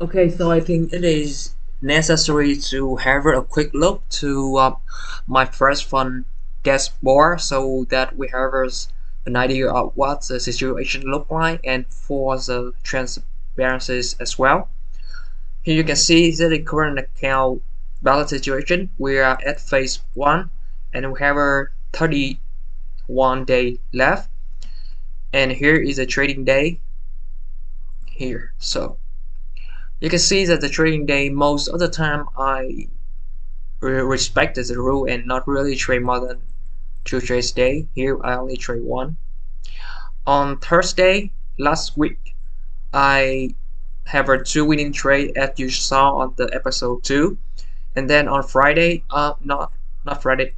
Okay, so I think it is necessary to have a quick look to my first fund dashboard so that we have an idea of what the situation look like and for the transparencies as well. Here you can see the current account balance situation. We are at phase 1 and we have a 31 day left, and here is a trading day here. So you can see that the trading day most of the time I respected the rule and not really trade more than 2 trades a day. Here I only trade one. On Thursday last week, I have a 2 winning trade as you saw on the episode 2, and then on Friday, not Friday,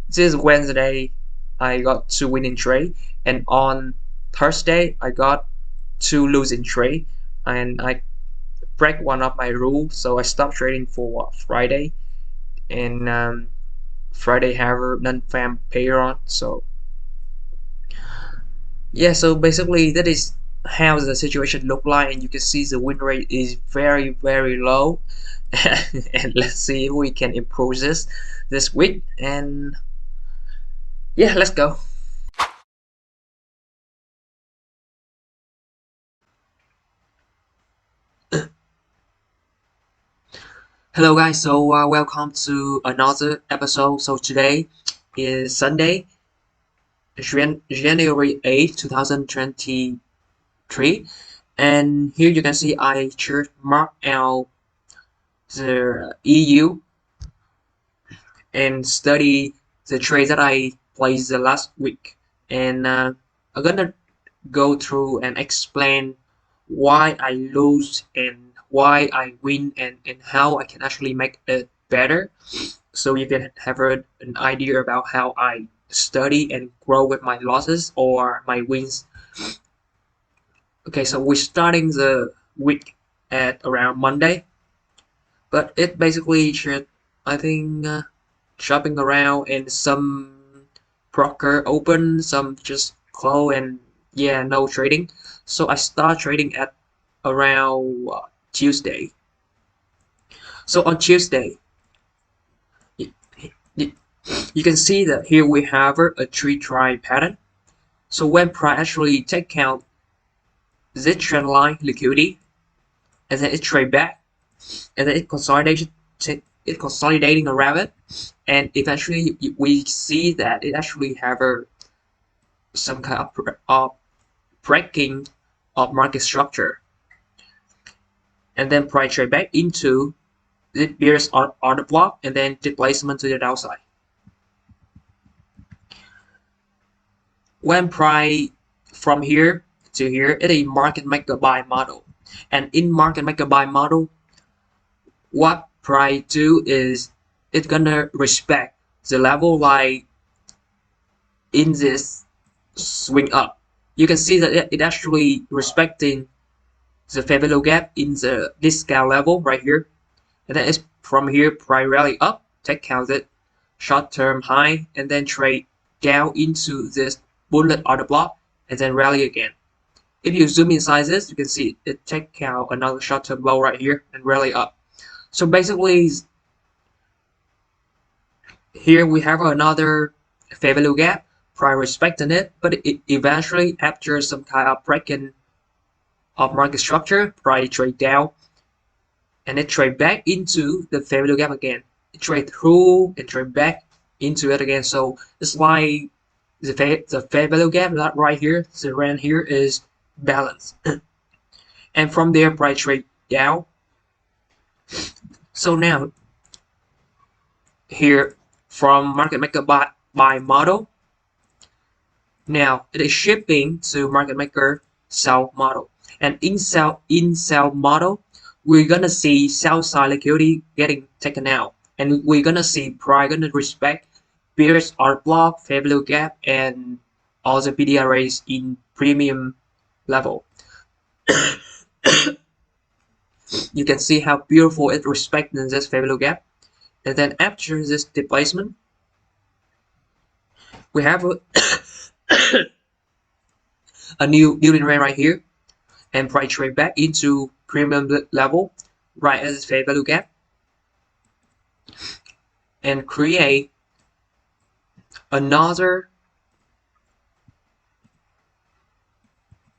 this Wednesday, I got 2 winning trade, and on Thursday I got 2 losing trade, and I break one of my rules, so I stopped trading for Friday, and Friday have non-farm payroll. So yeah, so basically that is how the situation look like, and you can see the win rate is very low. And let's see if we can improve this week. And yeah, let's go. Hello guys, so welcome to another episode. So today is Sunday, January 8th, 2023, and here you can see I just marked out the EU and study the trade that I placed the last week, and I'm gonna go through and explain why I lose and why I win, and how I can actually make it better, so you can have an idea about how I study and grow with my losses or my wins. Okay, so we're starting the week at around Monday, but it basically should, I think, shopping around, and some broker open, some just close, and yeah, no trading. So I start trading at around Tuesday. So on Tuesday, you, you, you can see that here we have a three try pattern. So when price actually take count this trend line liquidity, and then it trade back, and then it consolidating around it, and eventually we see that it actually have some kind of breaking of market structure, and then price trade back into the bearish order block, and then displacement to the downside. When price from here to here, it is market maker buy model, and in market maker buy model, what price do is it's gonna respect the level like in this swing up. You can see that it actually respecting the fair value gap in the discount level right here, and then it's from here price rally up, take count it short term high, and then trade down into this bullet order block, and then rally again. If you zoom inside this, you can see it take out another short term low right here and rally up. So basically here we have another fair value gap, price respecting it, but it eventually after some kind of breaking of market structure, price trade down, and it trade back into the fair value gap again. It trade through and trade back into it again. So it's why the fair value gap right here, the rand here is balanced. And from there price trade down. So now here from market maker buy model, now it is shifting to market maker sell model, and in sell model, we're gonna see sell side liquidity getting taken out, and we're gonna see price gonna respect bearish order block, fair value gap, and all the PDRAs in premium level. You can see how beautiful it respects this fair value gap, and then after this displacement, we have a new building range right here, and price trade back into premium level right as fair value gap and create another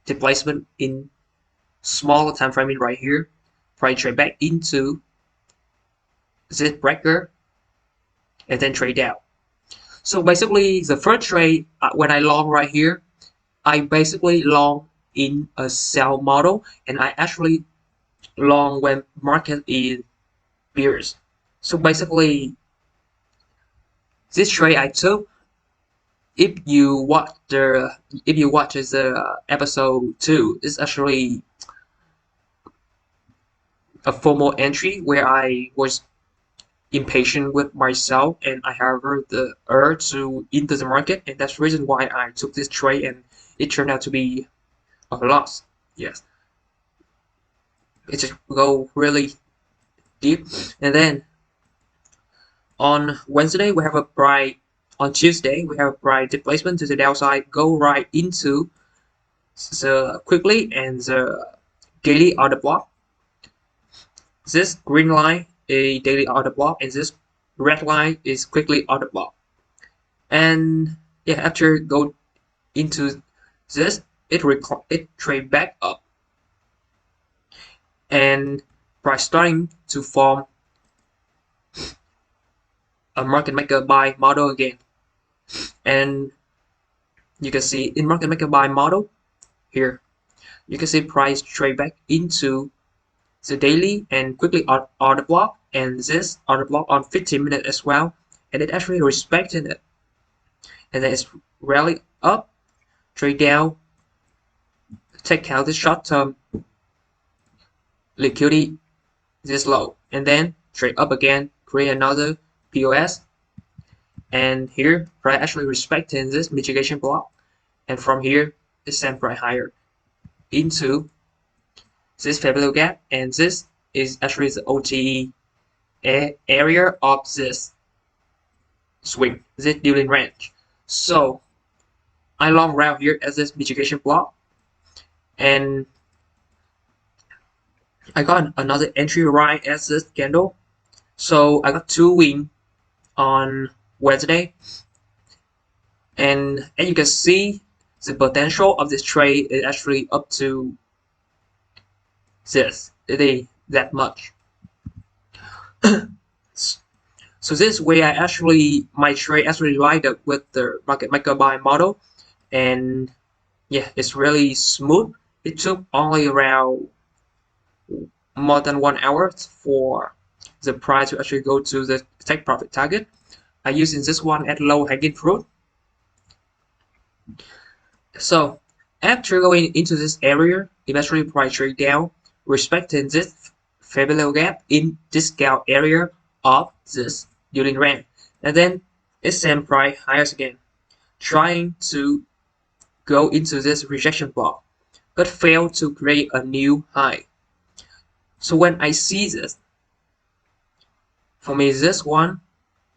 displacement in smaller time frame right here, price trade back into this breaker and then trade out. So basically the first trade when I long right here, I basically long in a sell model and I actually long when market is bearish. So basically this trade I took, if you watch the episode 2, it's actually a formal entry where I was impatient with myself and I have the urge to enter the market, and that's the reason why I took this trade and it turned out to be a loss. Yes, it just go really deep. And then on Wednesday we have a bright, on Tuesday we have a bright displacement to the downside, go right into the quickly and the daily order block. This green line a daily order block and this red line is quickly order block. And yeah, after go into this, it trade back up and price starting to form a market maker buy model again. And you can see in market maker buy model here, you can see price trade back into the daily and quickly order block and this order block on 15 minutes as well, and it actually respected it, and then it's rally up, trade down, take out this short-term liquidity this low, and then trade up again, create another POS, and here price actually respecting this mitigation block, and from here it sent price higher into this fair value gap, and this is actually the OTE area of this swing, this dealing range. So I long round here as this mitigation block, and I got another entry right as this candle. So I got 2 win on Wednesday, and as you can see, the potential of this trade is actually up to this. It is that much. So this way I actually, my trade actually lined up with the market maker buy model, and yeah, it's really smooth. It took only around more than 1 hour for the price to actually go to the take profit target. I using this one at low hanging fruit. So after going into this area, eventually price trade down, respecting this fair value gap in discount area of this dealing range, and then it sent price higher again, trying to go into this rejection block, but failed to create a new high. So when I see this, for me this one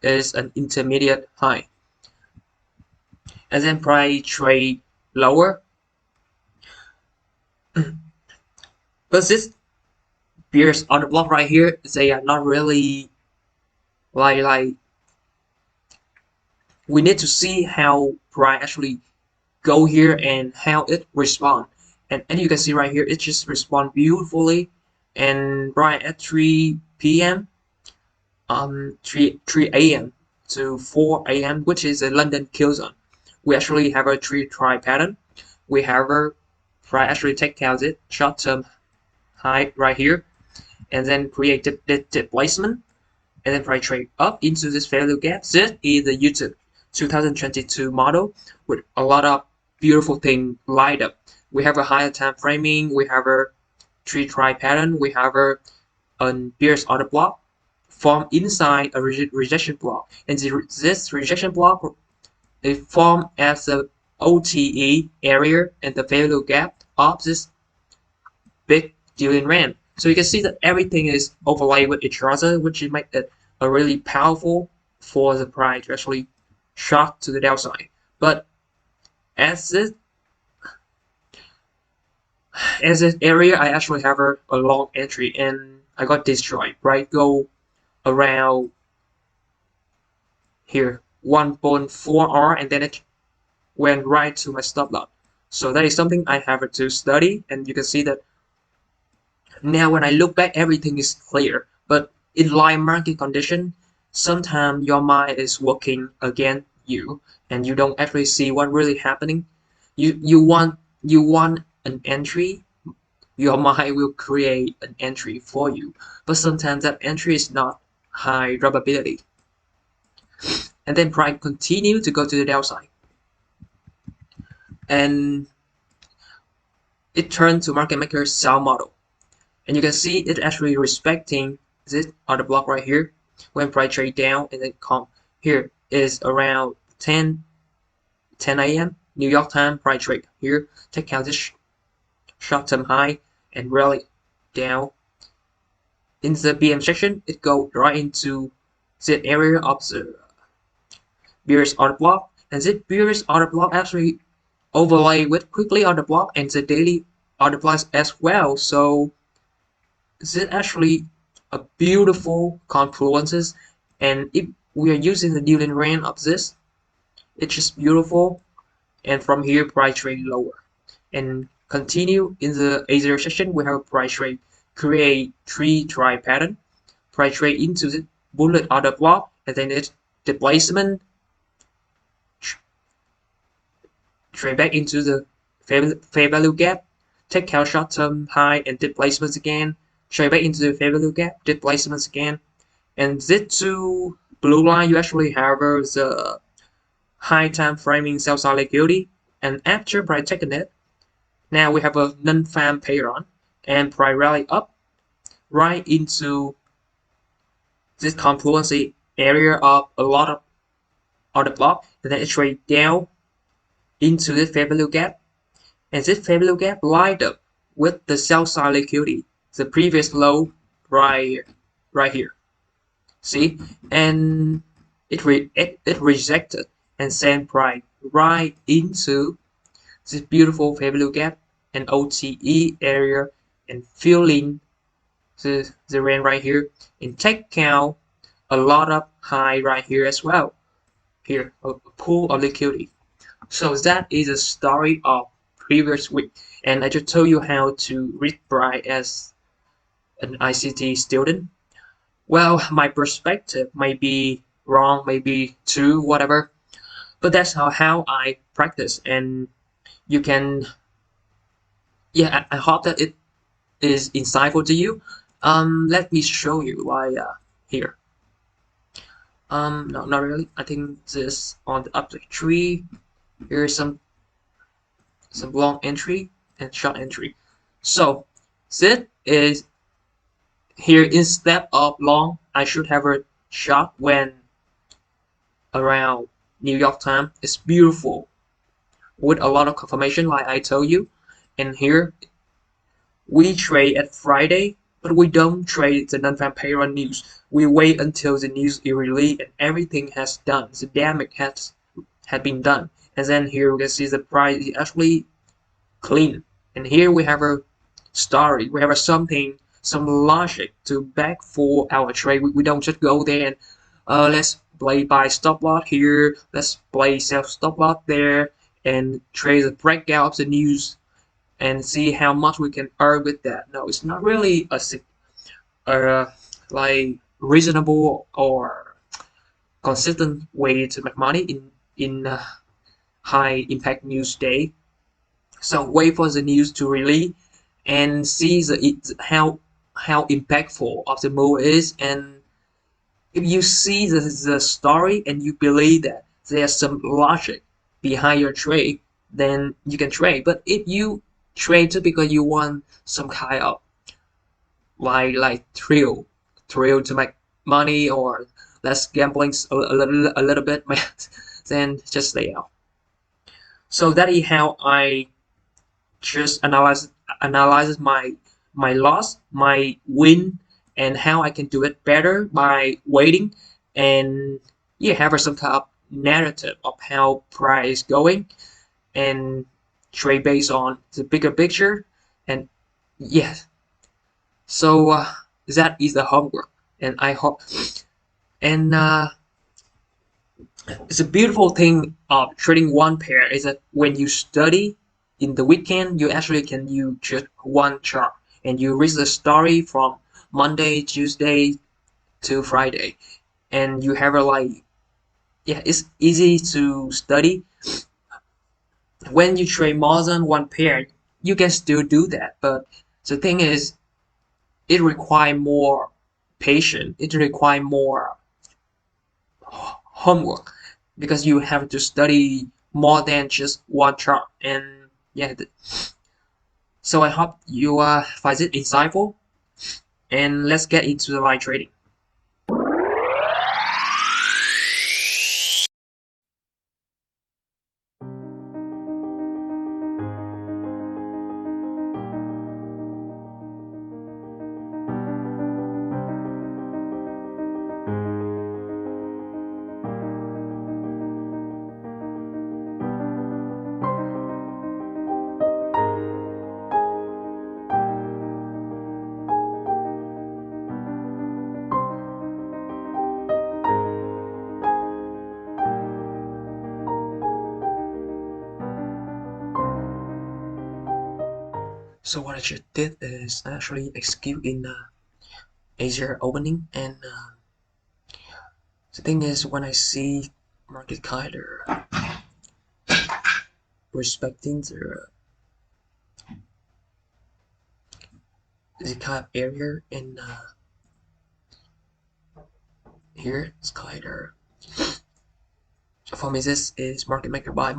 is an intermediate high, and then price trade lower. But this bears on the block right here, they are not really like we need to see how price actually go here and how it respond. And you can see right here, it just respond beautifully. And right at 3 p.m. 3 a.m. to 4 a.m., which is a London kill zone, we actually have a 3 try pattern. We have a price actually take out it short-term high right here, and then create the displacement, and then price trade up into this value gap. This is the YouTube 2022 model with a lot of beautiful things lined up. We have a higher time framing, we have a 3 try pattern, we have a bearish order block form inside a rejection block, and this rejection block is formed as the OTE area and the value gap of this big dealing range. So you can see that everything is overlaid with each other, which makes it a really powerful for the price to actually shock to the downside. But as this As this area, I actually have a long entry and I got destroyed, right? Go around here 1.4R and then it went right to my stop loss. So that is something I have to study, and you can see that now when I look back, everything is clear. But in live market condition, sometimes your mind is working against you, and you don't actually see what really happening. You want an entry, your mind will create an entry for you. But sometimes that entry is not high probability. And then price continue to go to the downside. And it turned to market maker sell model. And you can see it actually respecting this other block right here when price trade down and then come here is around 10 a.m. New York time price trade here. Take out this short-term high and rally down. In the BM section, it go right into the area of the bearish order block, and this bearish order block actually overlay with quickly order block and the daily order blocks as well. So this is actually a beautiful confluences, and if we are using the Newton range of this, it's just beautiful. And from here, price trade lower and continue in the A0 session. We have a price trade create three try pattern, price trade into the bullet order block, and then it's displacement trade back into the fair value gap, take out short term high and displacements again, trade back into the fair value gap, displacements again. And these two blue line, you actually have the high time framing sell side liquidity. And after price taking it, now we have a non-farm pattern and price rally up right into this confluence area of a lot of other block, and then it trade down into this fair value gap, and this fair value gap lined up with the sell side liquidity, the previous low right here. See, and it rejected and sent price right into this beautiful fair value gap and OTE area and filling the range right here, and take out a lot of high right here as well. Here, a pool of liquidity. So that is a story of previous week, and I just told you how to read price as an ICT student. Well, my perspective may be wrong, maybe true, whatever, but that's how I practice, and you can, yeah, I hope that it is insightful to you. Let me show you why here. No, not really. I think this on the update tree. Here's some long entry and short entry. So this is here instead of long, I should have a short when around New York time. It's beautiful with a lot of confirmation, like I told you. And here we trade at Friday, but we don't trade the non-farm payroll news. We wait until the news is released and everything has done. The damage had been done. And then here we can see the price is actually clean. And here we have a story. We have something, some logic to back for our trade. We don't just go there and let's play by stop loss here. Let's play self stop loss there and trade the breakout of the news and see how much we can earn with that. No, it's not really a like reasonable or consistent way to make money in high impact news day. So wait for the news to release and see how impactful of the move is. And if you see the story and you believe that there's some logic behind your trade, then you can trade. But if you trade just because you want some kind of like thrill to make money or less gambling a little bit, then just stay out. So that is how I just analyze my loss, my win, and how I can do it better by waiting and yeah, have some kind of narrative of how price is going and trade based on the bigger picture And yes, so that is the homework, and I hope. And it's a beautiful thing of trading one pair is that when you study in the weekend, you actually can use just one chart, and you read the story from Monday, Tuesday to Friday, and you have a yeah, it's easy to study. When you trade more than one pair, you can still do that, but the thing is, it requires more patience. It requires more homework because you have to study more than just one chart. And yeah, so I hope you find it insightful. And let's get into the live trading. So what I just did is actually execute in Asia opening, and the thing is, when I see market kind of respecting the kind of area in here, it's kind of for me this is market maker by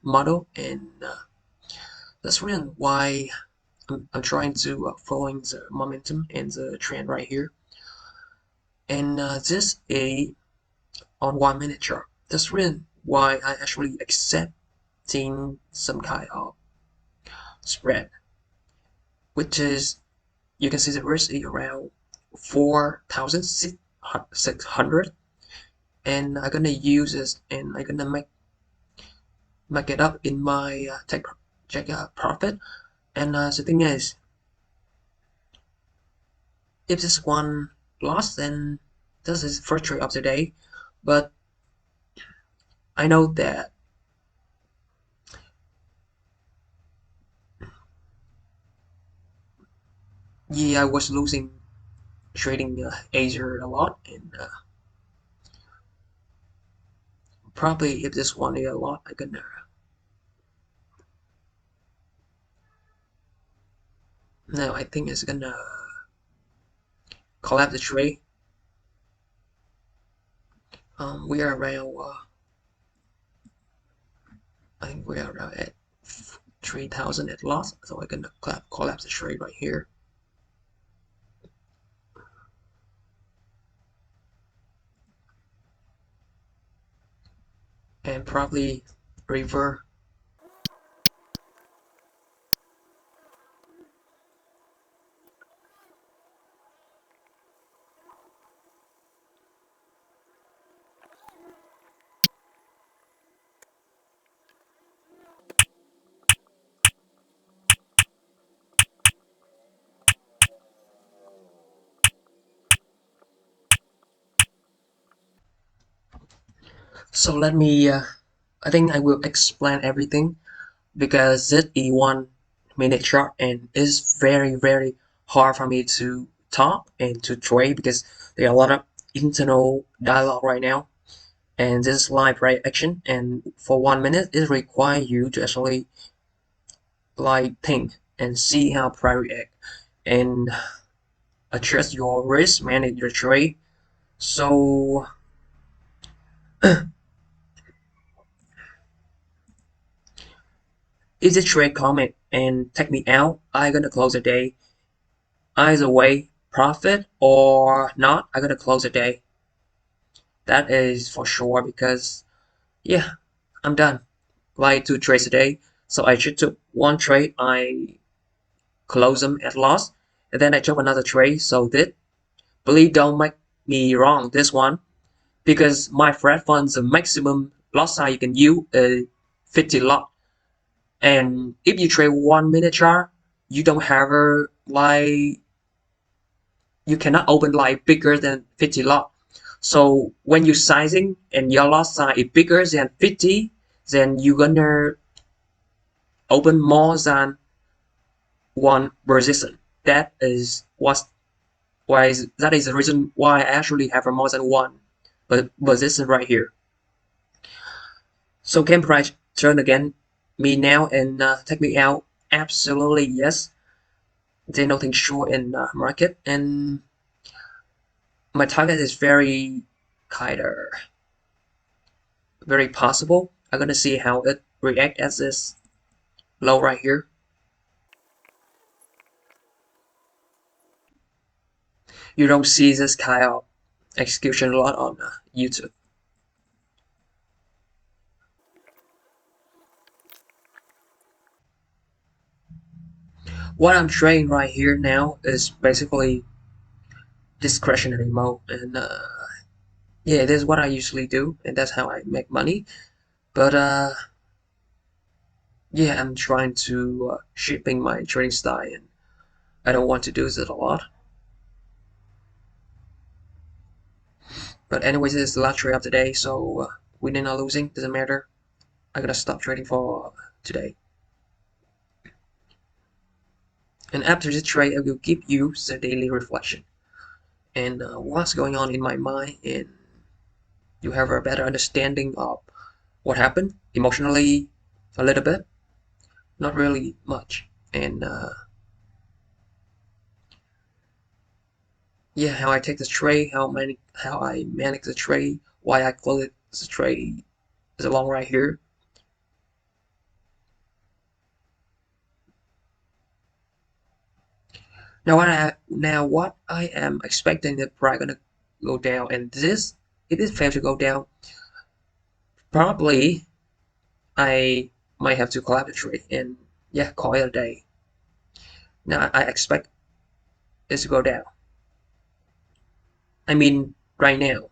model, and that's reason why I'm trying to following the momentum and the trend right here. And this a on 1 minute chart. That's reason why I actually accepting some kind of spread, which is you can see the risk is around 4,600, and I'm gonna use this, and I'm gonna make it up in my take profit. And the thing is, if this one lost, then this is first trade of the day. But I know that yeah, I was losing trading Asia a lot, and probably if this one is a lot, I'm gonna no, I think it's gonna collapse the trade. We are around I think we are around at 3,000 at loss, so I'm gonna collapse the trade right here. And probably revert. So let me I think I will explain everything because this is 1 minute chart, and it's very hard for me to talk and to trade because there are a lot of internal dialogue right now, and this is live reaction, and for 1 minute it requires you to actually think and see how price react and adjust your risk, manage your trade. So if the trade comment and take me out, I gonna close the day. Either way, profit or not, I gonna close the day. That is for sure because yeah, I'm done. Like 2 trades a day. So I just took one trade, I close them at loss, and then I took another trade. So this, please don't make me wrong this one, because Myforexfunds the maximum lot size you can use is 50 lot, And if you trade 1 minute chart, you don't have a like you cannot open like bigger than 50 lot. So when you sizing and your lot size is bigger than 50, then you're gonna open more than one position. That is that is the reason why I actually have a more than one position right here. So can price turn again me now and take me out? Absolutely yes. There's nothing sure in market, and my target is kinda very possible. I'm gonna see how it react at this low right here. You don't see this kind of execution a lot on YouTube. What I'm trading right here now is basically discretionary mode, and yeah, this is what I usually do, and that's how I make money. But yeah, I'm trying to shaping my trading style, and I don't want to do this a lot. But anyways, this is the last trade of the day, so winning or losing doesn't matter. I gotta stop trading for today. And after this trade, I will give you the daily reflection and what's going on in my mind, and you have a better understanding of what happened emotionally a little bit, not really much, and yeah, how I take the trade, how I manage the trade, why I close the trade is along right here. What I am expecting the price gonna go down, and this if it fails to go down, probably I might have to collapse the trade and yeah, call it a day. Now I expect this to go down. I mean right now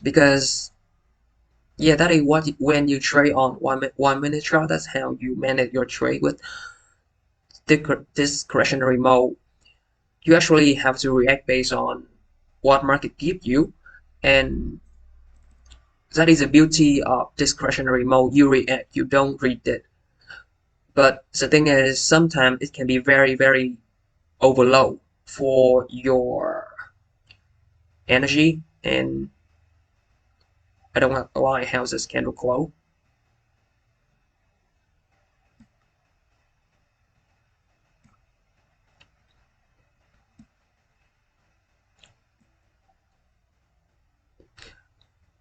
because yeah, that is what when you trade on 1 minute chart. That's how you manage your trade with discretionary mode. You actually have to react based on what market give you, and that is the beauty of discretionary mode. You react, you don't read it. But the thing is, sometimes it can be very overload for your energy, and I don't like how this candle close.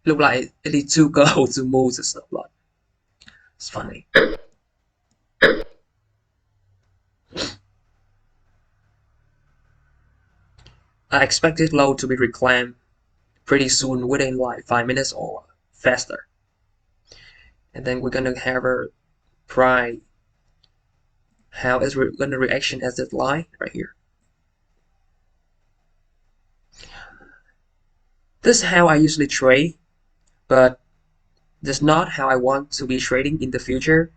Look like it is too close to move the stop loss. It's funny. I expected low to be reclaimed pretty soon within like 5 minutes or faster. And then we're gonna have a try how is gonna reaction as that line right here. This is how I usually trade, but that's not how I want to be trading in the future.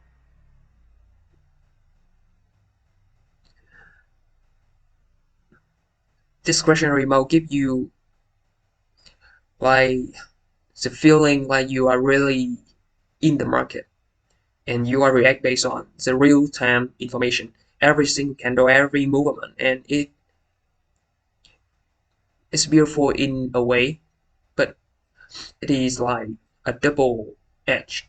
Discretionary mode give you like the feeling like you are really in the market and you are react based on the real-time information, every single candle, every movement, and it's beautiful in a way, but it is like a double-edged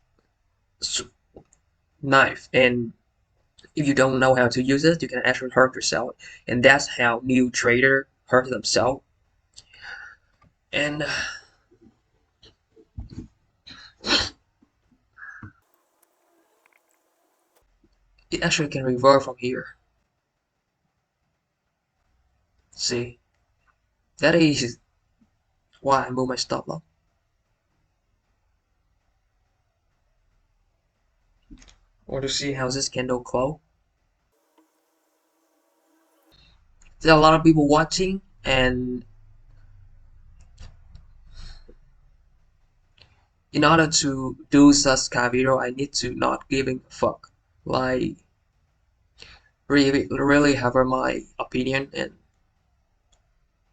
knife, and if you don't know how to use it, you can actually hurt yourself, and that's how new trader hurt themselves. And it actually can revert from here. See, that is why I move my stop loss. Want to see how this candle close? There are a lot of people watching, and in order to do such kind of video, I need to not giving a fuck. like really have my opinion and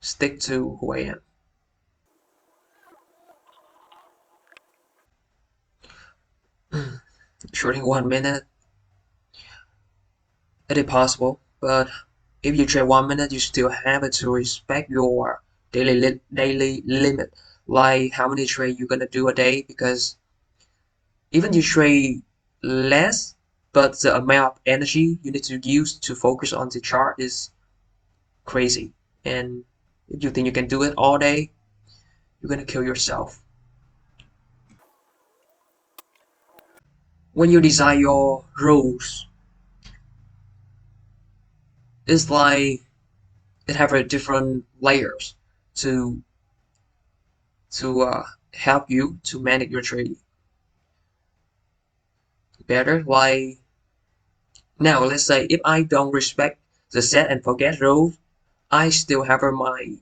stick to who I am. Shooting 1 minute, it is possible, but if you trade 1 minute, you still have to respect your daily limit, like how many trade you're gonna do a day, because even you trade less, but the amount of energy you need to use to focus on the chart is crazy. And if you think you can do it all day, you're gonna kill yourself. When you design your rules, it's like it have a different layers to to help you to manage your trading better. Like now, let's say if I don't respect the set and forget rule, I still have my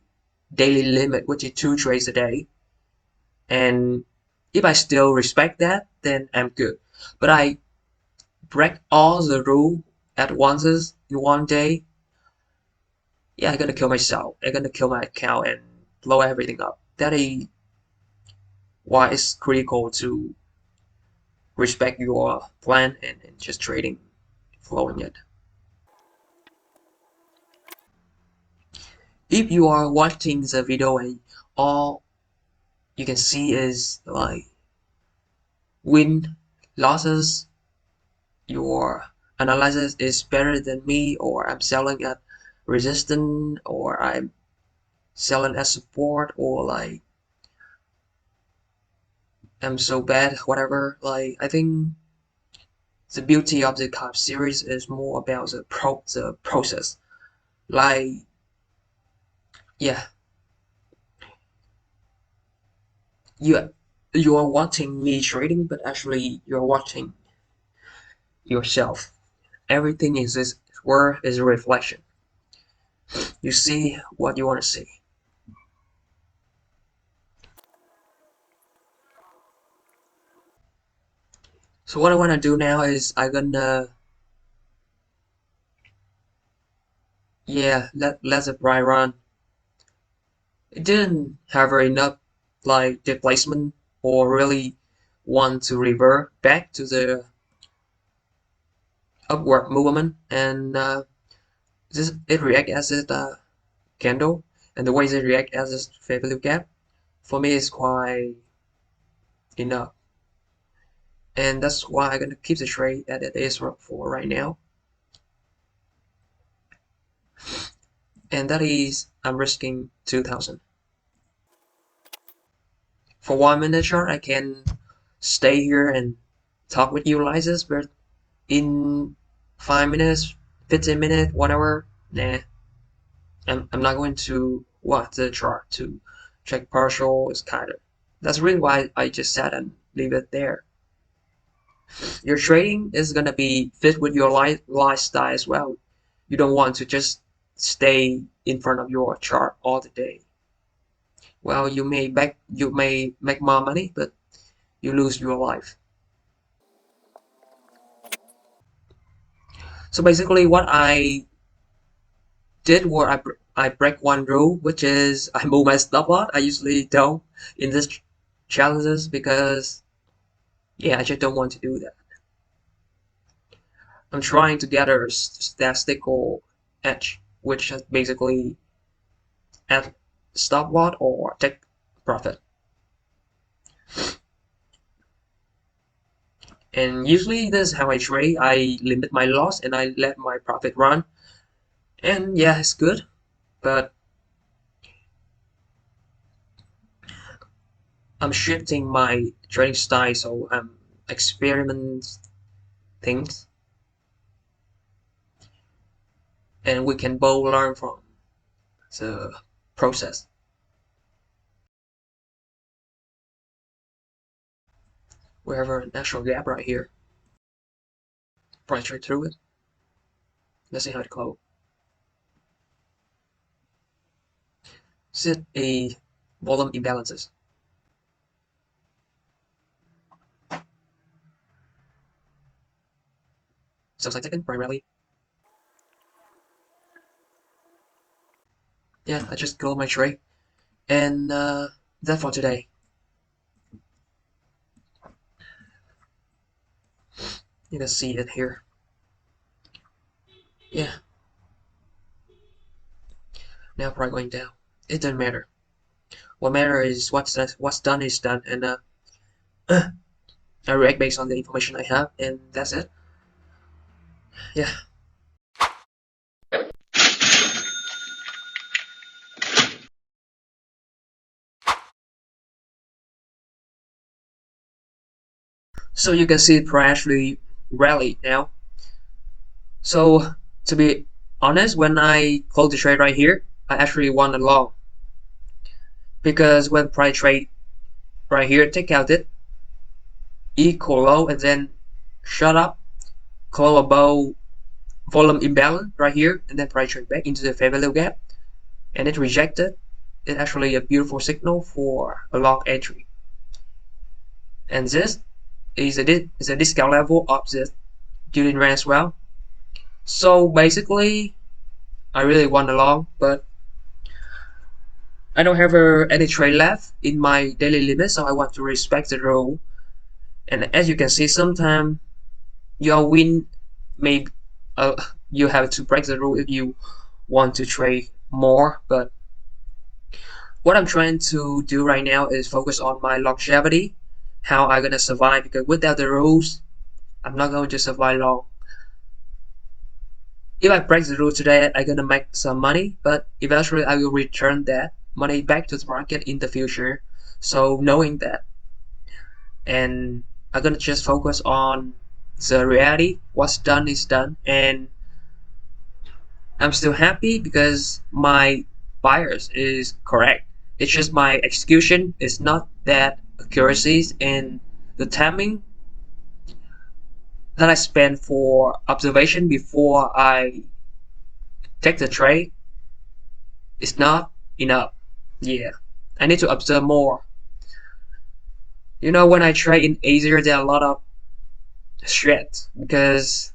daily limit, which is 2 trades a day. And if I still respect that, then I'm good. But I break all the rule at once in one day, yeah, I'm gonna kill myself. I'm gonna kill my account and blow everything up. That is why it's critical to respect your plan and just trading, following it. If you are watching the video and all you can see is like win losses, your analysis is better than me, or I'm selling at resistance, or I'm selling at support, or like I'm so bad, whatever. Like I think the beauty of the card series is more about the process. Like yeah, you you are watching me trading, but actually you're watching yourself. Everything is this word is a reflection. You see what you want to see. So what I want to do now is I'm gonna yeah let the bright run. It didn't have enough like displacement or really want to revert back to the upward movement, and this it react as a candle, and the way it react as a fair value gap for me is quite enough, and that's why I'm gonna keep the trade at it is for right now, and that is I'm risking 2,000 for 1 minute chart. I can stay here and talk with you Lysis, but in 5 minutes, 15 minutes, 1 hour, nah, I'm not going to watch the chart to check partial. It's kind of that's really why I just said and leave it there. Your trading is gonna be fit with your lifestyle as well. You don't want to just stay in front of your chart all the day. Well, you may make more money, but you lose your life. So basically, what I did was I break one rule, which is I move my stop loss. I usually don't in this challenges because yeah, I just don't want to do that. I'm trying to get a statistical edge, which is basically at stop loss or take profit. And usually this is how I trade. I limit my loss and I let my profit run. And yeah, it's good, but I'm shifting my trading style, so I'm experimenting things, and we can both learn from the process. We have a natural gap right here. Price trade through it. Let's see how it close. Set a volume imbalances. So second primarily. Yeah, I just close my trade. And that's for today. You can see it here. Yeah, now price going down. It doesn't matter. What matters is what's done is done, and I react based on the information I have, and that's it. Yeah. So you can see price actually rallied now. So to be honest, when I close the trade right here, I actually won a long because when price trade right here, take out it, equal low, and then shut up, close above volume imbalance right here, and then price trade back into the fair value gap, and it rejected. It's actually a beautiful signal for a long entry. And this is a discount level of the during range as well. So basically, I really want a long, but I don't have any trade left in my daily limit, so I want to respect the rule. And as you can see, sometimes your win may you have to break the rule if you want to trade more. But what I'm trying to do right now is focus on my longevity, how I'm gonna survive. Because without the rules, I'm not going to survive long. If I break the rule today, I'm gonna make some money, but eventually I will return that money back to the market in the future. So knowing that, and I'm gonna just focus on the reality. What's done is done, and I'm still happy because my bias is correct. It's just my execution is not that accuracies, and the timing that I spend for observation before I take the trade is not enough. Yeah, I need to observe more. You know, when I trade in Asia, there are a lot of threats because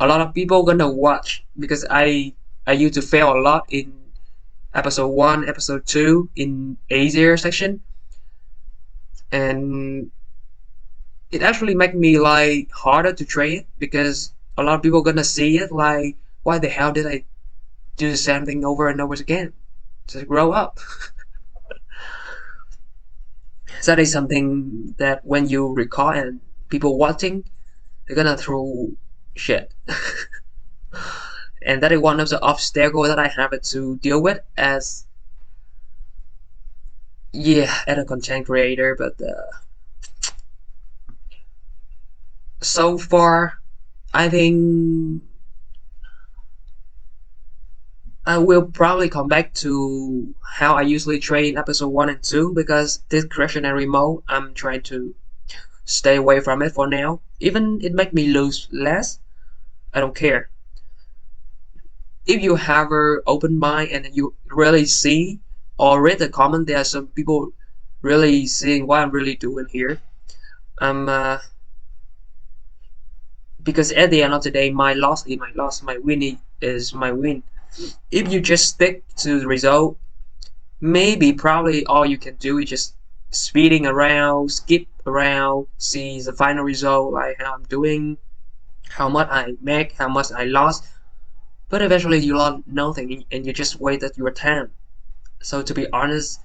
a lot of people gonna watch because I used to fail a lot in episode 1, episode 2 in Asia section, and it actually make me like harder to trade because a lot of people gonna see it like, why the hell did I do the same thing over and over again? Just grow up. That is something that when you record and people watching, they're gonna throw shit. And that is one of the obstacles that I have to deal with as, yeah, as a content creator. But so far, I think I will probably come back to how I usually trade in episode 1 and 2 because this discretionary mode, I'm trying to stay away from it for now. Even it make me lose less, I don't care. If you have an open mind and you really see or read the comment, there are some people really seeing what I'm really doing here. Because at the end of the day, my loss is my loss, my win is my win. If you just stick to the result, maybe probably all you can do is just speeding around, skip around, see the final result, like how I'm doing, how much I make, how much I lost. But eventually you learn nothing and you just wasted your time. So to be honest,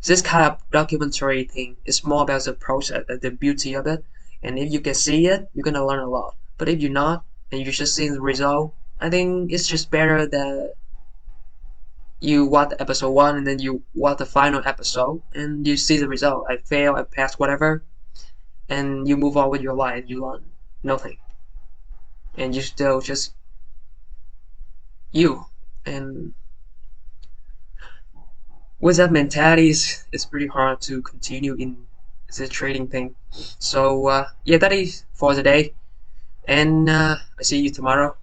this kind of documentary thing is more about the process and the beauty of it. And if you can see it, you're gonna learn a lot. But if you're not, and you're just seeing the result, I think it's just better that you watch episode 1 and then you watch the final episode and you see the result. I fail, I pass, whatever, and you move on with your life. You learn nothing, and you still just you. And with that mentality, it's pretty hard to continue in the trading thing. So yeah, that is for the day, and I see you tomorrow.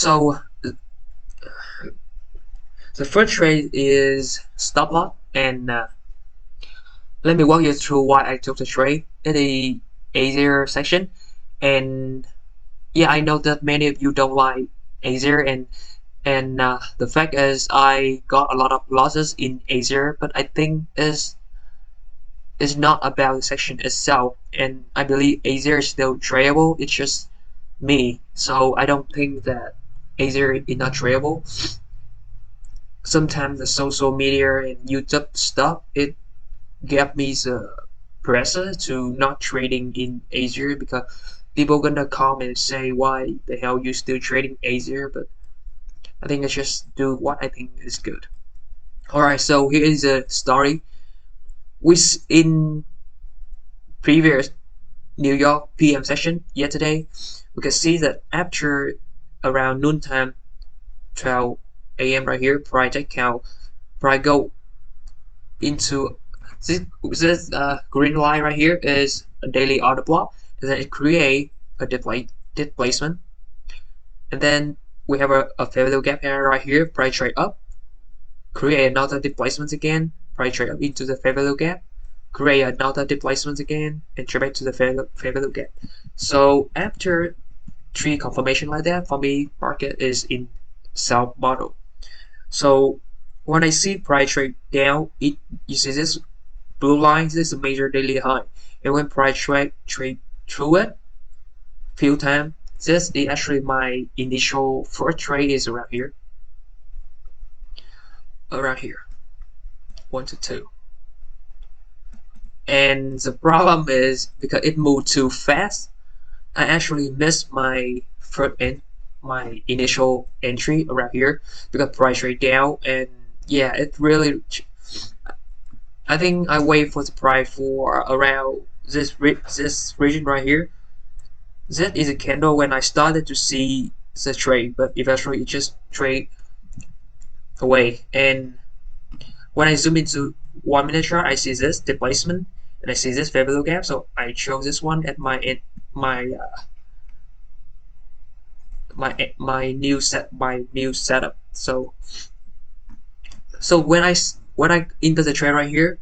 So the first trade is stop loss, and let me walk you through why I took the trade in the Asia section. And yeah, I know that many of you don't like Asia, and the fact is I got a lot of losses in Asia, but I think is not about the section itself, and I believe Asia is still tradable. It's just me, so I don't think that Asia is not tradable. Sometimes the social media and YouTube stuff, it gave me the pressure to not trading in Asia, because people gonna come and say why the hell you still trading Asia. But I think I just do what I think is good. Alright, so here is a story. In previous New York PM session yesterday, we can see that after around noontime, 12 a.m. right here, price take out, price go into this green line right here is a daily order block, and then it create a displacement, and then we have a fair value gap area right here, price trade up, create another displacement again, price trade up into the fair value gap, create another displacement again, and trade back to the fair value gap. So after three confirmation like that, for me, market is in sell model. So when I see price trade down, you see this blue line, this is a major daily high, and when price trade through it few times, this is actually my initial first trade is around here, 1 to 2. And the problem is because it moved too fast, I actually missed my my initial entry around here, because price trade down, and yeah, it really, I think I wait for the price for around this region right here. That is a candle when I started to see the trade, but eventually it just trade away. And when I zoom into 1 minute chart, I see this displacement and I see this fair value gap. So I chose this one at my new setup. So when I enter the trade right here,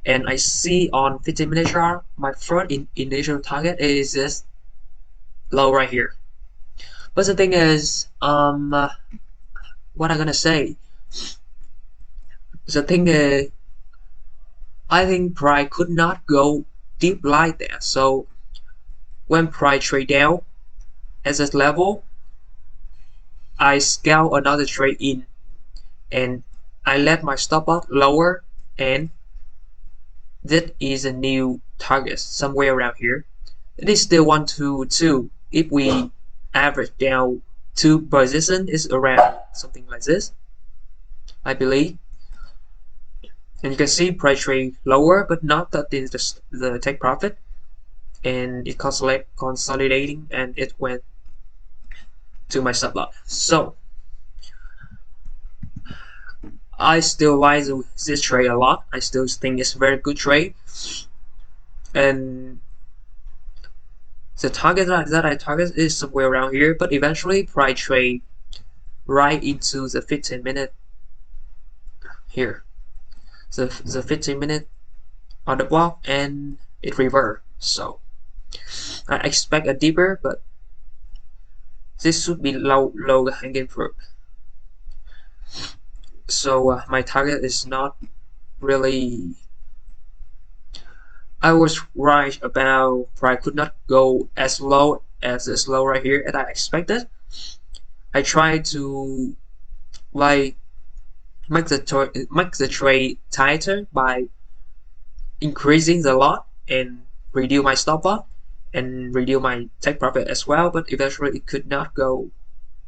and I see on 15-minute chart, my first initial target is this low right here. But the thing is, what I'm gonna say, the thing is, I think price could not go deep like that. So when price trade down at this level, I scale another trade in, and I let my stop loss lower, and that is a new target somewhere around here. It is still 1 to 2. If we average down 2 position, is around something like this, I believe. And you can see price trade lower, but not that is the take profit, and it consolidating, and it went to my stop loss. So I still like this trade a lot. I still think it's a very good trade, and the target that I target is somewhere around here. But eventually price trade right into the 15-minute here, the 15-minute on the block, and it reversed. So I expect a deeper, but this should be low hanging fruit. So my target is not really, I was right about price could not go as low as this low right here as I expected. I tried to like make the trade tighter by increasing the lot and reduce my stop loss and reduce my take profit as well, but eventually it could not go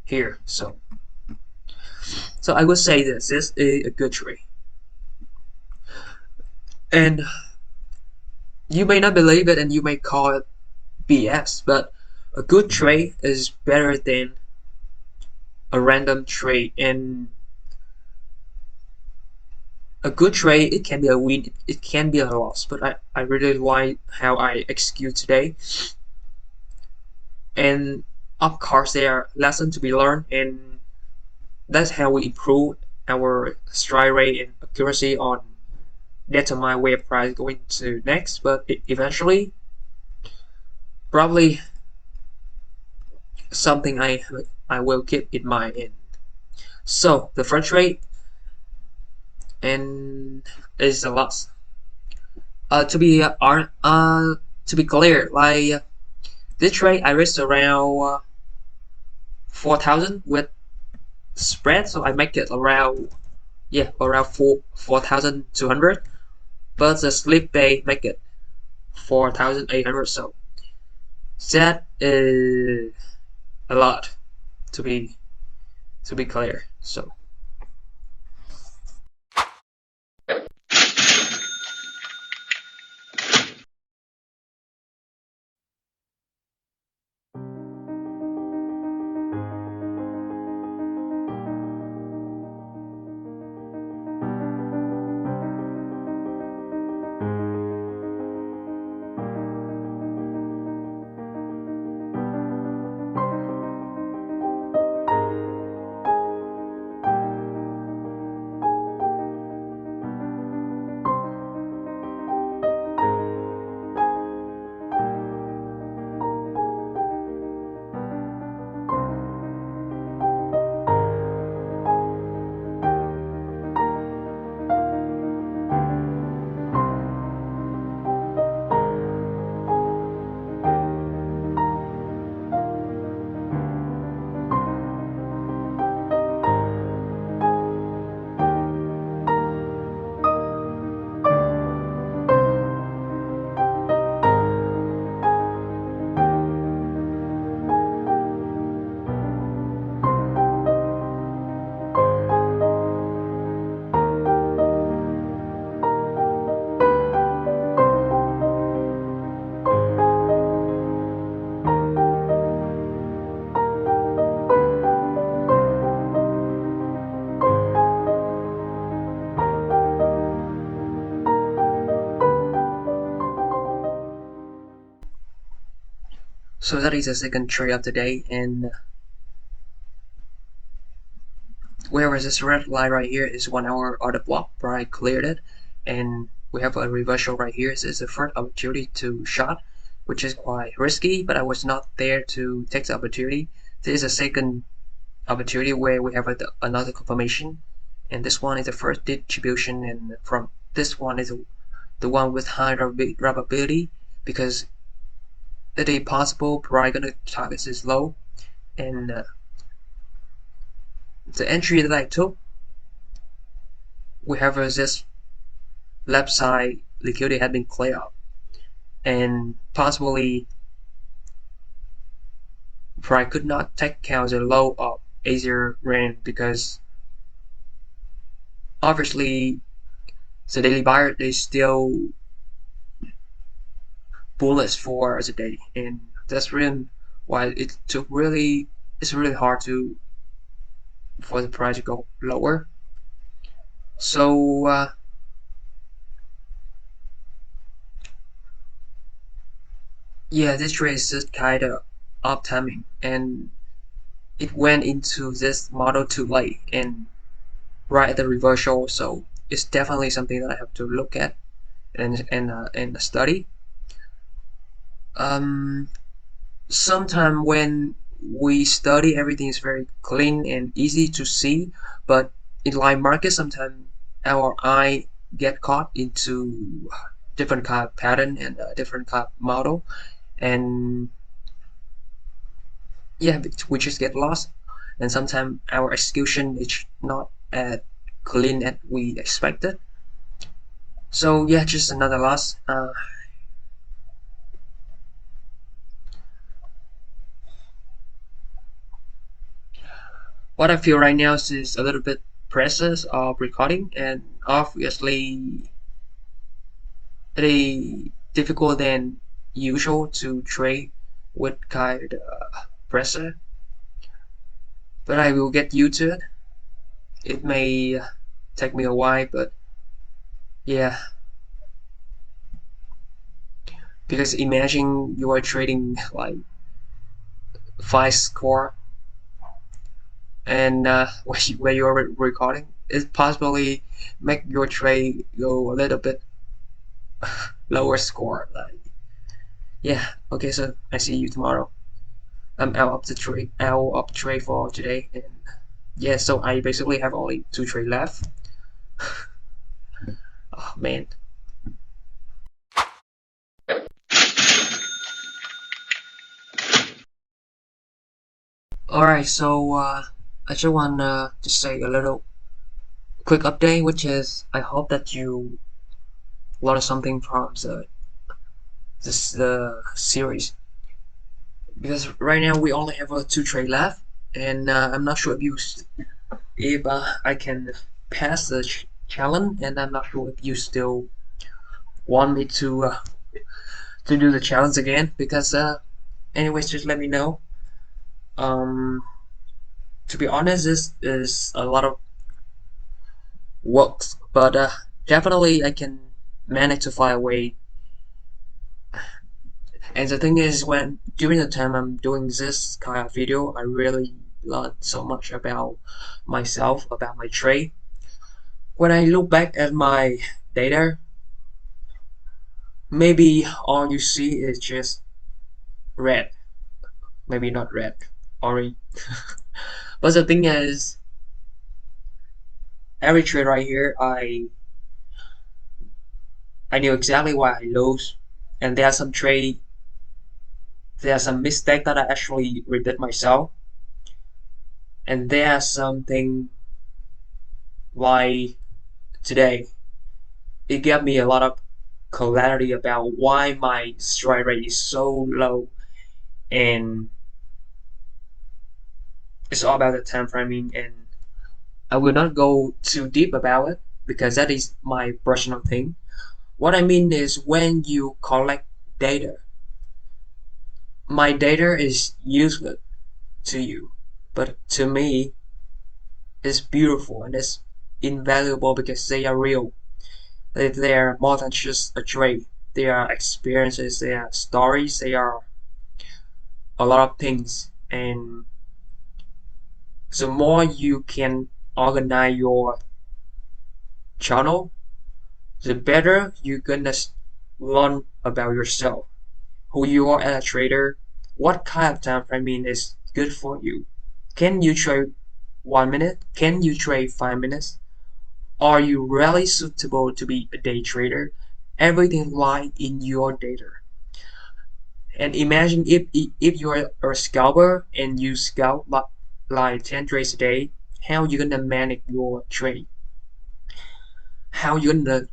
here. So I would say this is a good trade. And you may not believe it and you may call it BS, but a good trade is better than a random trade. And a good trade, it can be a win, it can be a loss, but I really like how I execute today. And of course there are lessons to be learned, and that's how we improve our strike rate and accuracy on determine where price going to next. But eventually, probably something I will keep in mind. So the first rate and is a loss. To be clear, like this trade I risked around 4,000 with spread, so I make it around around 4,200. But the slip day make it 4,800. So that is a lot to be clear. So that is the second trade of the day, and whereas this red line right here is 1 hour order block, where I cleared it, and we have a reversal right here. This is the first opportunity to short, which is quite risky, but I was not there to take the opportunity. This is a second opportunity where we have another confirmation, and this one is the first distribution, and from this one is the one with high probability, because it is possible price gonna target is low, and the entry that I took, we have this left side liquidity had been cleared up, and possibly price could not take count the low of Asia range, because obviously the daily buyer is still bullish for the day, and that's reason why it's really hard to for the price to go lower. So yeah, this trade is just kind of off timing, and it went into this model too late and right at the reversal. So it's definitely something that I have to look at and study. Sometime when we study, everything is very clean and easy to see, but in live market, sometimes our eye get caught into different kind of pattern and different kind of model, and yeah, we just get lost, and sometimes our execution is not as clean as we expected. So yeah, just another loss. What I feel right now is a little bit process of recording, and obviously it is difficult than usual to trade with kind of pressure, but I will get used to it. It may take me a while, but yeah, because imagine you are trading like 5 score, and where you're recording, it possibly make your trade go a little bit lower score. Like, yeah, okay, so I see you tomorrow. I'm out of the trade for today, and yeah, so I basically have only 2 trade left. Oh man. Alright, so I just wanna just say a little quick update, which is I hope that you learned something from the series, because right now we only have 2 trade left, and I'm not sure if I can pass the challenge, and I'm not sure if you still want me to do the challenge again, because anyways, just let me know. um to be honest, this is a lot of work, but definitely I can manage to find a way. And the thing is, when during the time I'm doing this kind of video, I really learned so much about myself, about my trade. When I look back at my data, maybe all you see is just red. Maybe not red, orange. But the thing is, every trade right here, I knew exactly why I lose, and there are some mistake that I actually repeat myself, and there are something why today it gave me a lot of clarity about why my strike rate is so low, and it's all about the time framing, and I will not go too deep about it because that is my personal thing. What I mean is, when you collect data, my data is useless to you, but to me it's beautiful and it's invaluable because they are real. They are more than just a trade. They are experiences, they are stories, they are a lot of things. And the more you can organize your channel, the better you're gonna learn about yourself, who you are as a trader, what kind of time framing is good for you. Can you trade 1 minute? Can you trade 5 minutes? Are you really suitable to be a day trader? Everything lies in your data. And imagine if you're a scalper and you scalp like 10 trades a day, how you gonna manage your trade? How you gonna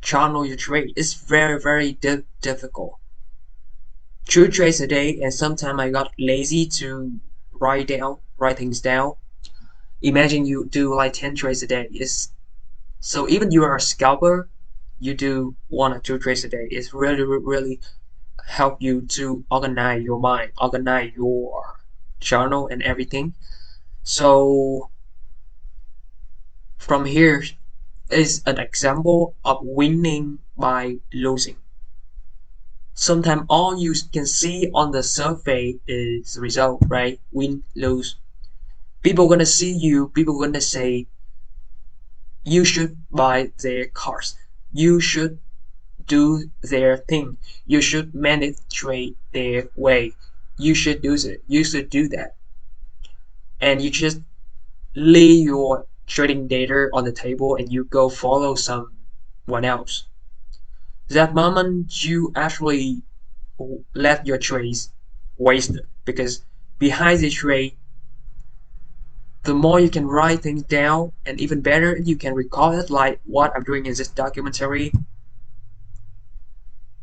channel your trade? It's very difficult. 2 trades a day, and sometimes I got lazy to write things down. Imagine you do like 10 trades a day. So even you are a scalper, you do 1 or 2 trades a day. It's really help you to organize your mind, organize your journal and everything. So from here is an example of winning by losing. Sometimes all you can see on the survey is the result, right? Win, lose. People gonna see you, people gonna say you should buy their cars. You should do their thing. You should manage trade their way. You should do it. You should do that. And you just lay your trading data on the table and you go follow someone else. That moment you actually let your trades wasted, because behind the trade, the more you can write things down, and even better, you can record it like what I'm doing in this documentary.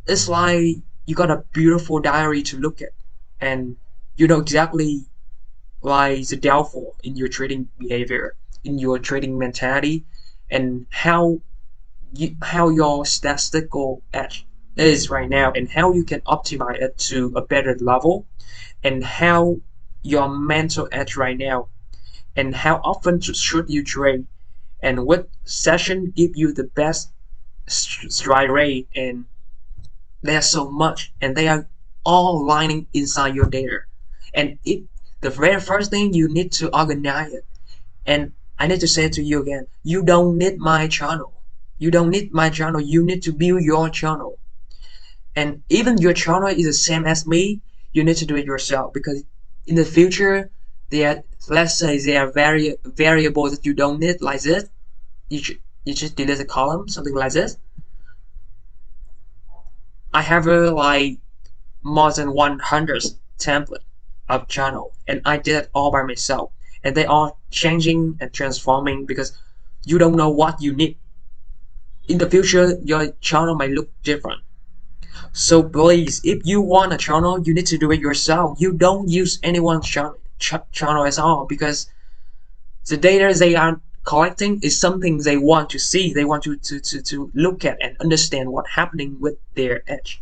It's like you got a beautiful diary to look at, and you know exactly like the downfall in your trading behavior, in your trading mentality, and how your statistical edge is right now, and how you can optimize it to a better level, and how your mental edge right now, and how often should you trade, and what session give you the best strike rate. And there's so much, and they are all lining inside your data. And the very first thing you need to organize it. And I need to say to you again, you don't need my channel. You don't need my channel. You need to build your channel. And even your channel is the same as me, you need to do it yourself, because in the future, let's say there are variables that you don't need, like this. You just delete a column, something like this. I have like more than 100 template of channel, and I did it all by myself. And they are changing and transforming because you don't know what you need. In the future, your channel might look different. So please, if you want a channel, you need to do it yourself. You don't use anyone's channel at all, because the data they are collecting is something they want to see. They want to look at and understand what's happening with their edge.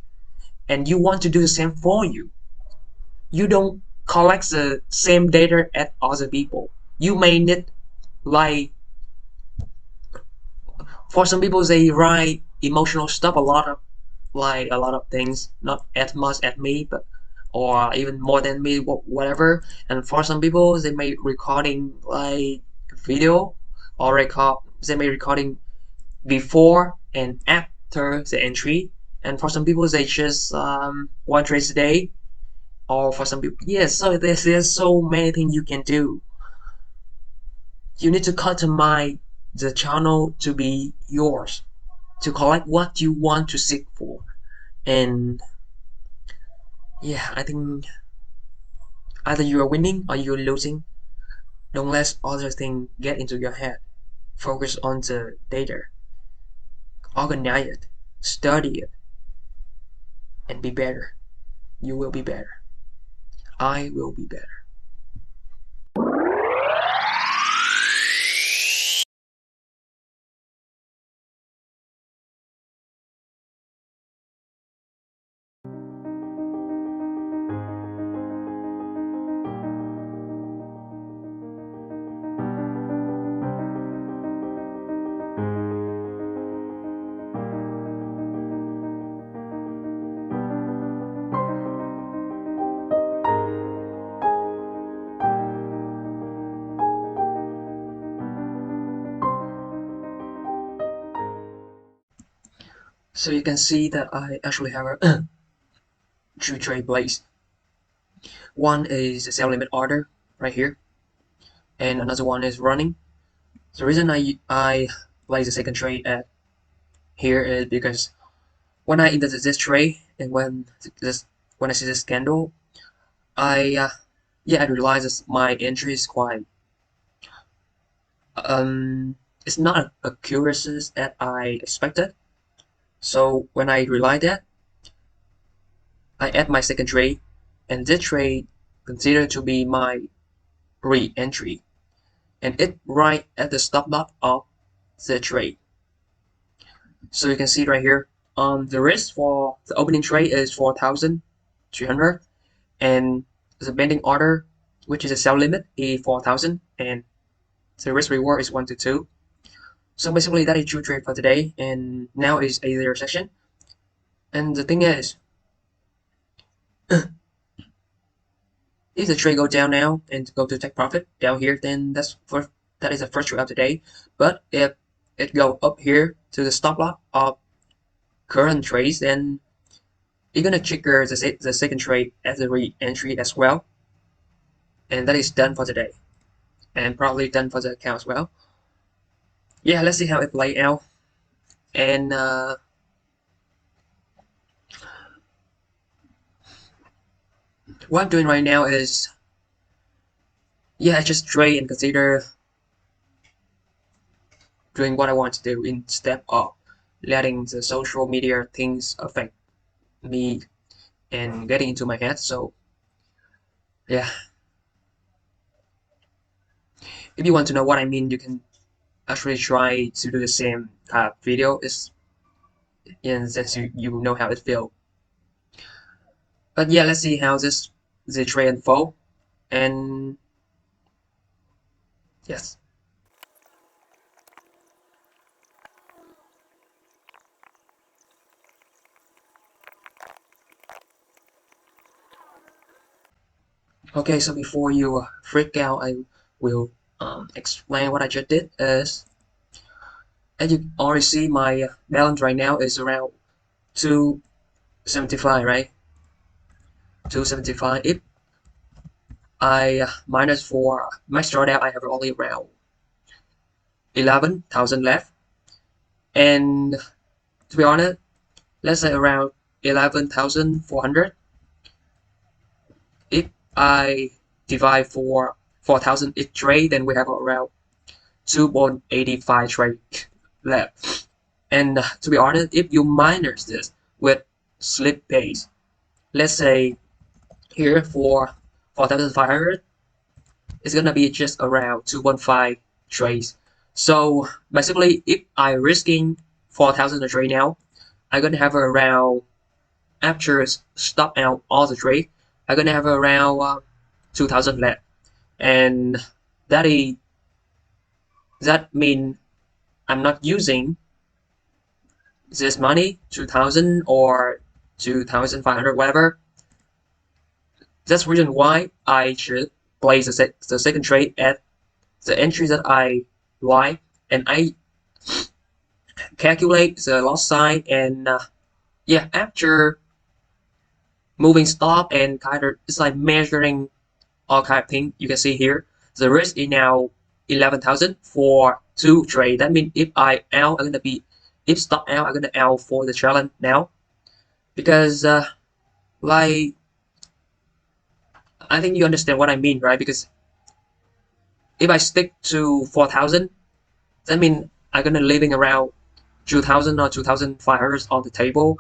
And you want to do the same for you. You don't collect the same data as other people. You may need, like, for some people they write emotional stuff, a lot of things, not as much as me, but or even more than me, whatever. And for some people they may recording like video, or they may recording before and after the entry. And for some people they just one trace a day. Or for some people, yes, so there's so many things you can do. You need to customize the channel to be yours, to collect what you want to seek for. And yeah, I think either you are winning or you're losing. Don't let other things get into your head. Focus on the data, organize it, study it, and be better. You will be better. I will be better. So you can see that I actually have a two trade plays. One is a sell limit order right here, and another one is running. The reason I place the second trade at here is because when I enter this trade, and when I see this candle, I realize my entry is quite it's not accuracy that I expected. So when I realize that, I add my second trade, and this trade considered to be my re-entry, and it right at the stop loss of the trade. So you can see right here, the risk for the opening trade is 4,300, and the pending order, which is a sell limit, is 4,000, and the risk reward is 1 to 2. So basically that is two trade for today, and now is a zero section. And the thing is, if the trade go down now and go to take profit down here, then that is the first trade of the day. But if it go up here to the stop loss of current trades, then you're gonna trigger the second trade as a re-entry as well. And that is done for today, and probably done for the account as well. Yeah, let's see how it play out. And what I'm doing right now is, yeah, I just trade and consider doing what I want to do instead of letting the social media things affect me and getting into my head. So yeah, if you want to know what I mean, you can actually try to do the same type of video. It's in since you know how it feels. But yeah, let's see how the trade unfold. And yes. Okay, so before you freak out, I will explain what I just did. As you already see, my balance right now is around 275, right? 275. If I minus for my start out, I have only around 11,000 left. And to be honest, let's say around 11,400. If I divide for 4,000 each trade, then we have around 2.85 trade left. And to be honest, if you minus this with slip base, let's say here for 4,500, it's gonna be just around 2.5 trades. So basically, if I risking 4,000 a trade now, I'm gonna have around, after stop out all the trade, I'm gonna have around 2,000 left, and that is that mean I'm not using this money, 2,000 or 2,500, whatever. That's the reason why I should place the second trade at the entry that I like, and I calculate the loss sign, and yeah, after moving stop and kind of it's like measuring all kind of thing. You can see here the risk is now 11,000 for two trade. That means if I out, I'm gonna be, if stop out, I'm gonna out for the challenge now, because like, I think you understand what I mean, right? Because if I stick to 4,000, that means I'm gonna leaving around 2,000 or 2,500 on the table,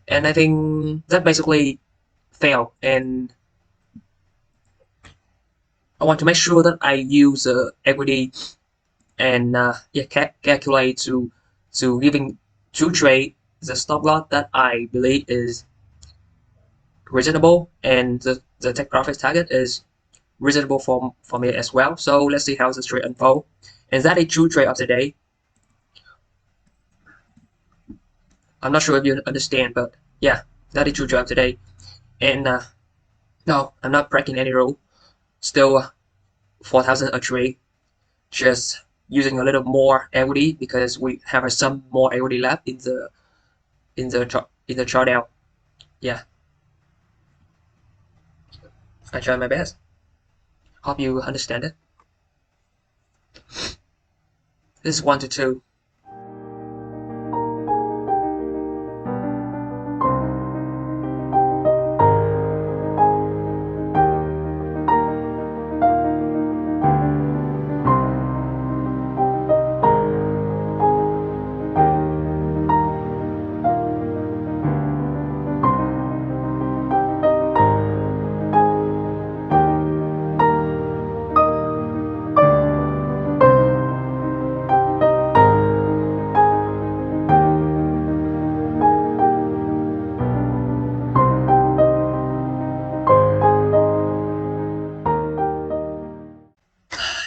and I think that basically fail. And I want to make sure that I use equity and yeah, calculate to giving two trade the stop loss that I believe is reasonable, and the take profit target is reasonable for me as well. So let's see how the trade unfold. And that is two trade of the day. I'm not sure if you understand, but yeah, that is two trade of the day. And no, I'm not breaking any rule. Still 4,000 a trade, just using a little more equity because we have some more equity left in the chart out. Yeah, I try my best. Hope you understand it. This is 1 to 2.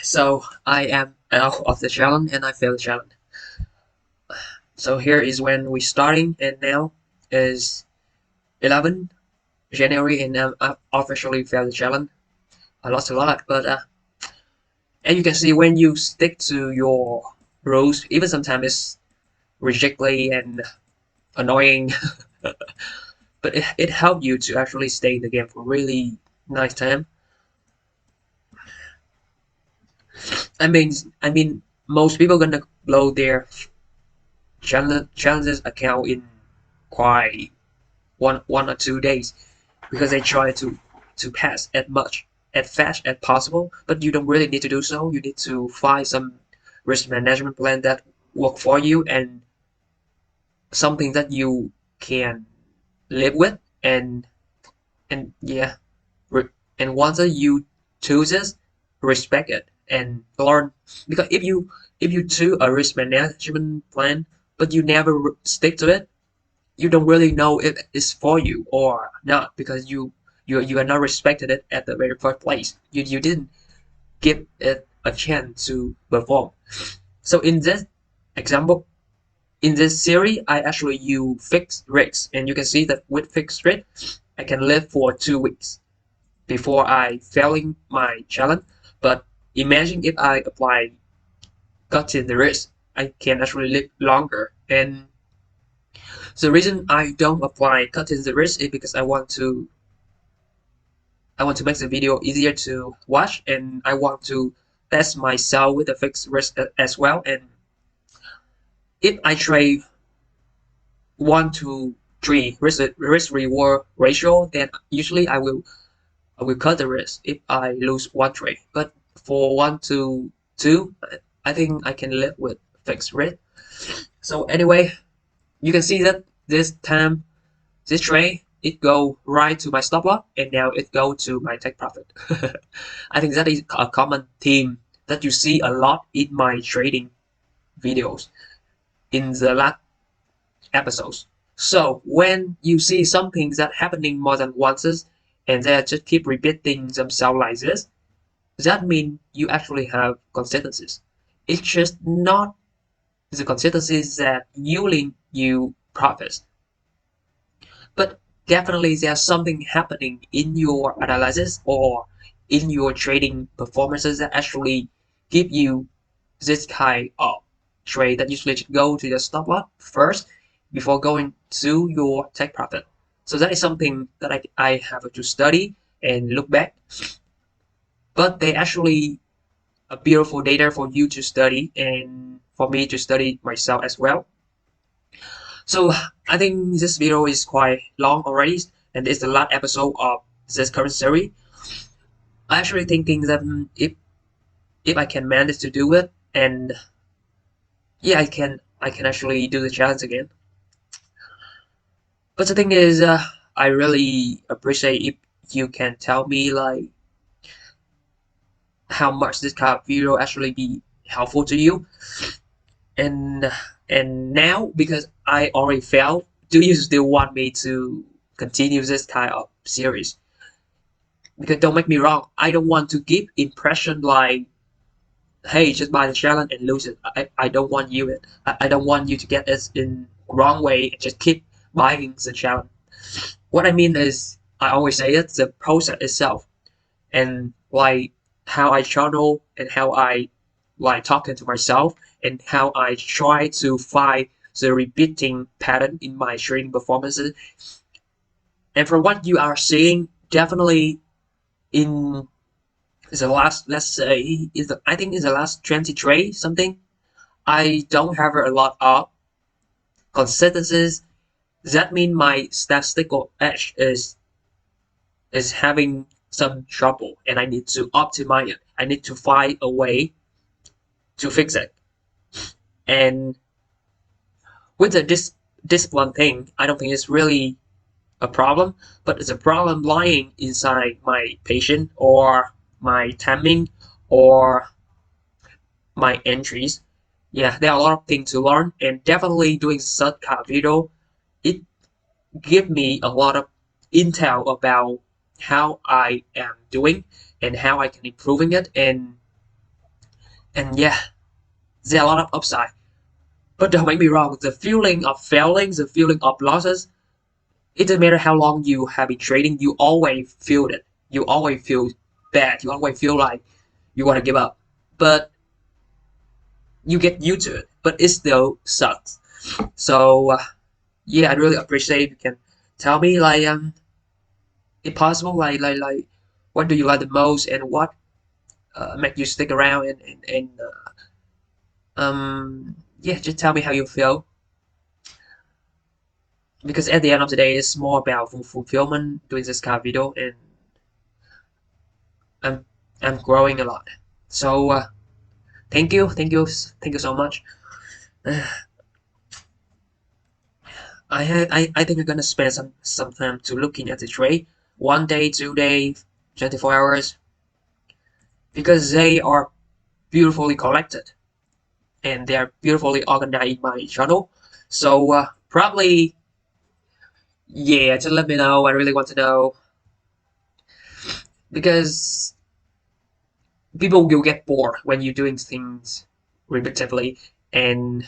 So I am out of the challenge and I failed the challenge. So here is when we starting, and now is 11 January, and I officially failed the challenge. I lost a lot, but and you can see when you stick to your rules, even sometimes it's ridiculous and annoying, but it helped you to actually stay in the game for really nice time. I mean, most people gonna blow their challenges account in quite one or 2 days because they try to pass as fast as possible. But you don't really need to do so. You need to find some risk management plan that work for you, and something that you can live with, and yeah, and once you choose it, respect it and learn. Because if you do a risk management plan but you never stick to it, you don't really know if it's for you or not, because you are not respected it at the very first place. You didn't give it a chance to perform. So in this example, in this series, I actually use fixed rates, and you can see that with fixed rate, I can live for 2 weeks. before I failing my challenge. But imagine if I apply cutting the risk, I can actually live longer. And the reason I don't apply cutting the risk is because I want to make the video easier to watch, and I want to test myself with a fixed risk as well. And if I trade 1 to 3 risk reward ratio, then usually I will cut the risk if I lose one trade. But for 1 to 2, I think I can live with fixed risk. So anyway, you can see that this trade it go right to my stop loss, and now it go to my take profit. I think that is a common theme that you see a lot in my trading videos in the last episodes. So when you see something that happening more than once and they just keep repeating themselves like this, that means you actually have consistencies. It's just not the consistencies that yielding you profits, but definitely there's something happening in your analysis or in your trading performances that actually give you this kind of trade that usually should go to your stop loss first before going to your take profit. So that is something that I have to study and look back. But they actually a beautiful data for you to study and for me to study myself as well. So I think this video is quite long already, and it's the last episode of this current series. I'm actually thinking that if I can manage to do it, and yeah, I can actually do the challenge again. But the thing is, I really appreciate if you can tell me like how much this kind of video actually be helpful to you. And and now because I already failed, do you still want me to continue this kind of series? Because don't make me wrong, I don't want to give impression like, hey, just buy the challenge and lose it. I don't want you I don't want you to get it in wrong way and just keep buying the challenge. What I mean is, I always say it, the process itself, and like how I channel and how I like talking to myself and how I try to find the repeating pattern in my trading performances. And from what you are seeing, definitely in the last, let's say, I think in the last 20 trades something, I don't have a lot of consistencies. That means my statistical edge is having some trouble, and I need to optimize it. I need to find a way to fix it. And with the discipline thing, I don't think it's really a problem, but it's a problem lying inside my patience or my timing or my entries. Yeah, there are a lot of things to learn, and definitely doing such kind of video, it give me a lot of intel about how I am doing and how I can improving it, and yeah, there are a lot of upside. But don't make me wrong, the feeling of failing, the feeling of losses, it doesn't matter how long you have been trading, you always feel it. You always feel bad. You always feel like you want to give up. But you get used to it. But it still sucks. So yeah, I really appreciate if you can tell me like if possible like what do you like the most and what make you stick around and yeah, just tell me how you feel, because at the end of the day it's more about fulfillment doing this kind of video, and I'm I'm growing a lot. So thank you so much. I think I'm gonna spend some time to looking at the trade, 1 day, 2 days, 24 hours, because they are beautifully collected and they are beautifully organized in my channel. So probably, yeah, just let me know. I really want to know, because people will get bored when you're doing things repetitively, and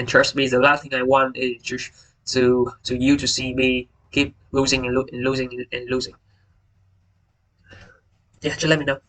trust me, the last thing I want is just to you to see me keep losing and losing and losing. Yeah, just let me know.